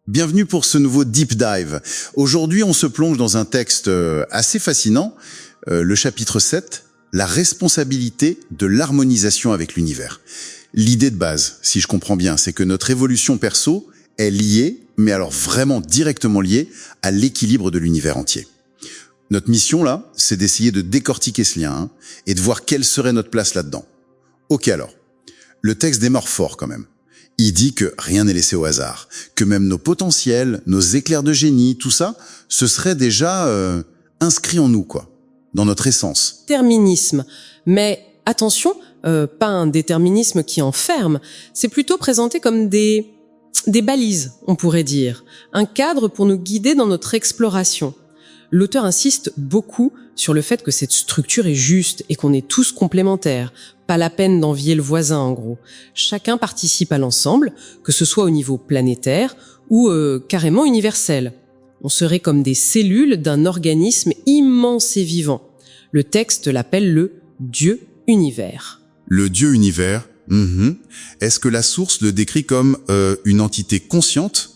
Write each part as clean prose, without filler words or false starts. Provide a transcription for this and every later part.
Bienvenue pour ce nouveau Deep Dive. Aujourd'hui, on se plonge dans un texte assez fascinant, le chapitre 7, la responsabilité de l'harmonisation avec l'univers. L'idée de base, si je comprends bien, c'est que notre évolution perso est liée, mais alors vraiment directement liée, à l'équilibre de l'univers entier. Notre mission, là, c'est d'essayer de décortiquer ce lien et de voir quelle serait notre place là-dedans. Ok alors, le texte démarre fort quand même. Il dit que rien n'est laissé au hasard, que même nos potentiels, nos éclairs de génie, tout ça, ce serait déjà inscrit en nous, quoi, dans notre essence. Déterminisme. Mais attention, pas un déterminisme qui enferme, c'est plutôt présenté comme des balises, on pourrait dire, un cadre pour nous guider dans notre exploration. L'auteur insiste beaucoup sur le fait que cette structure est juste et qu'on est tous complémentaires. Pas la peine d'envier le voisin, en gros. Chacun participe à l'ensemble, que ce soit au niveau planétaire ou carrément universel. On serait comme des cellules d'un organisme immense et vivant. Le texte l'appelle le Dieu univers. Le Dieu univers, est-ce que la source le décrit comme une entité consciente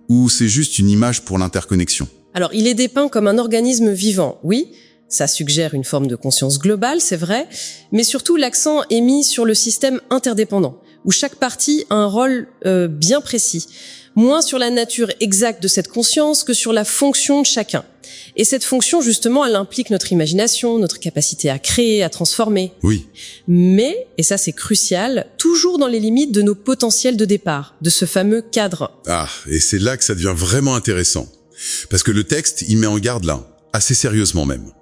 ou c'est juste une image pour l'interconnexion ? Alors, il est dépeint comme un organisme vivant, oui. Ça suggère une forme de conscience globale, c'est vrai, mais surtout l'accent est mis sur le système interdépendant, où chaque partie a un rôle bien précis, moins sur la nature exacte de cette conscience que sur la fonction de chacun. Et cette fonction, justement, elle implique notre imagination, notre capacité à créer, à transformer. Oui. Mais, et ça c'est crucial, toujours dans les limites de nos potentiels de départ, de ce fameux cadre. Ah, et c'est là que ça devient vraiment intéressant. Parce que le texte, il met en garde là, assez sérieusement même.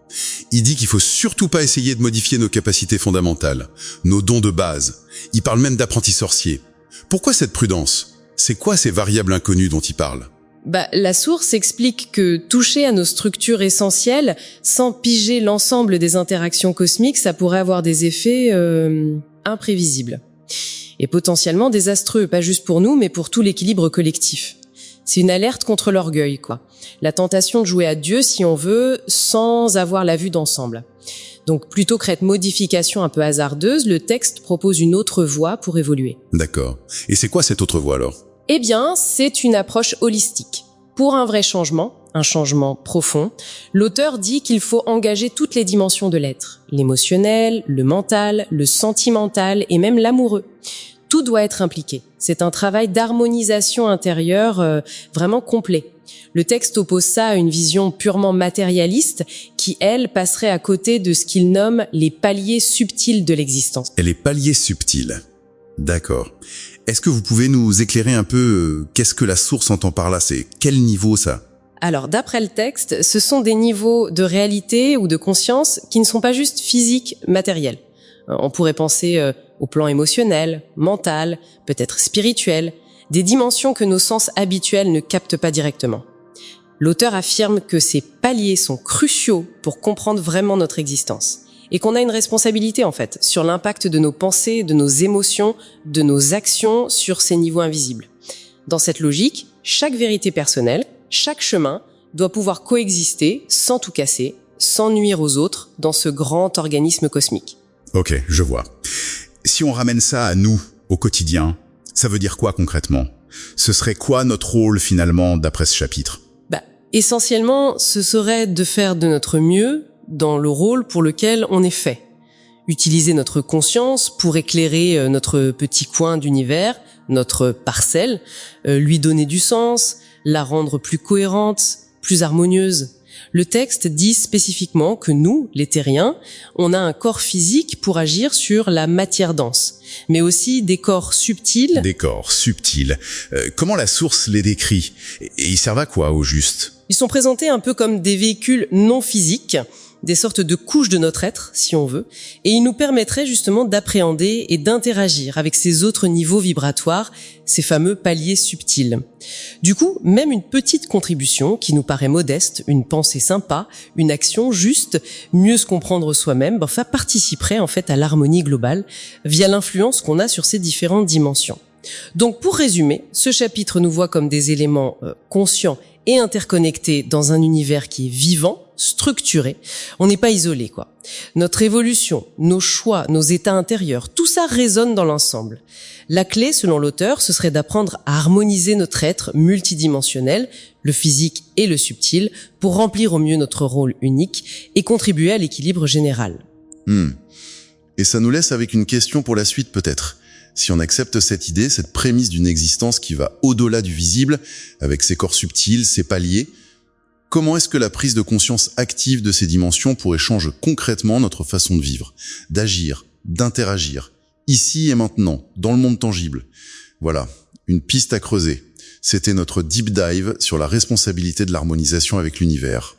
Il dit qu'il faut surtout pas essayer de modifier nos capacités fondamentales, nos dons de base. Il parle même d'apprenti sorcier. Pourquoi cette prudence ? C'est quoi ces variables inconnues dont il parle ? La source explique que toucher à nos structures essentielles, sans piger l'ensemble des interactions cosmiques, ça pourrait avoir des effets imprévisibles. Et potentiellement désastreux, pas juste pour nous, mais pour tout l'équilibre collectif. C'est une alerte contre l'orgueil, quoi. La tentation de jouer à Dieu, si on veut, sans avoir la vue d'ensemble. Donc, plutôt que cette modification un peu hasardeuse, le texte propose une autre voie pour évoluer. D'accord. Et c'est quoi cette autre voie alors ? Eh bien, c'est une approche holistique. Pour un vrai changement, un changement profond, l'auteur dit qu'il faut engager toutes les dimensions de l'être. L'émotionnel, le mental, le sentimental et même l'amoureux. Tout doit être impliqué. C'est un travail d'harmonisation intérieure vraiment complet. Le texte oppose ça à une vision purement matérialiste qui, elle, passerait à côté de ce qu'il nomme les paliers subtils de l'existence. Et les paliers subtils. D'accord. Est-ce que vous pouvez nous éclairer un peu qu'est-ce que la source entend par là ? C'est quel niveau ça ? Alors, d'après le texte, ce sont des niveaux de réalité ou de conscience qui ne sont pas juste physiques, matériels. On pourrait penser au plan émotionnel, mental, peut-être spirituel, des dimensions que nos sens habituels ne captent pas directement. L'auteur affirme que ces paliers sont cruciaux pour comprendre vraiment notre existence et qu'on a une responsabilité en fait sur l'impact de nos pensées, de nos émotions, de nos actions sur ces niveaux invisibles. Dans cette logique, chaque vérité personnelle, chaque chemin doit pouvoir coexister sans tout casser, sans nuire aux autres dans ce grand organisme cosmique. Ok, je vois. Si on ramène ça à nous, au quotidien, ça veut dire quoi concrètement ? Ce serait quoi notre rôle finalement d'après ce chapitre ? Essentiellement, ce serait de faire de notre mieux dans le rôle pour lequel on est fait. Utiliser notre conscience pour éclairer notre petit coin d'univers, notre parcelle, lui donner du sens, la rendre plus cohérente, plus harmonieuse. Le texte dit spécifiquement que nous, les terriens, on a un corps physique pour agir sur la matière dense, mais aussi des corps subtils. Des corps subtils. Comment la source les décrit ? Et ils servent à quoi au juste ? Ils sont présentés un peu comme des véhicules non physiques, des sortes de couches de notre être, si on veut, et ils nous permettraient justement d'appréhender et d'interagir avec ces autres niveaux vibratoires, ces fameux paliers subtils. Du coup, même une petite contribution qui nous paraît modeste, une pensée sympa, une action juste, mieux se comprendre soi-même, ça participerait en fait à l'harmonie globale via l'influence qu'on a sur ces différentes dimensions. Donc pour résumer, ce chapitre nous voit comme des éléments conscients et interconnectés dans un univers qui est vivant, structuré. On n'est pas isolé, quoi. Notre évolution, nos choix, nos états intérieurs, tout ça résonne dans l'ensemble. La clé, selon l'auteur, ce serait d'apprendre à harmoniser notre être multidimensionnel, le physique et le subtil, pour remplir au mieux notre rôle unique et contribuer à l'équilibre général. Et ça nous laisse avec une question pour la suite peut-être. Si on accepte cette idée, cette prémisse d'une existence qui va au-delà du visible, avec ses corps subtils, ses paliers, comment est-ce que la prise de conscience active de ces dimensions pourrait changer concrètement notre façon de vivre, d'agir, d'interagir, ici et maintenant, dans le monde tangible? Voilà, une piste à creuser. C'était notre deep dive sur la responsabilité de l'harmonisation avec l'univers.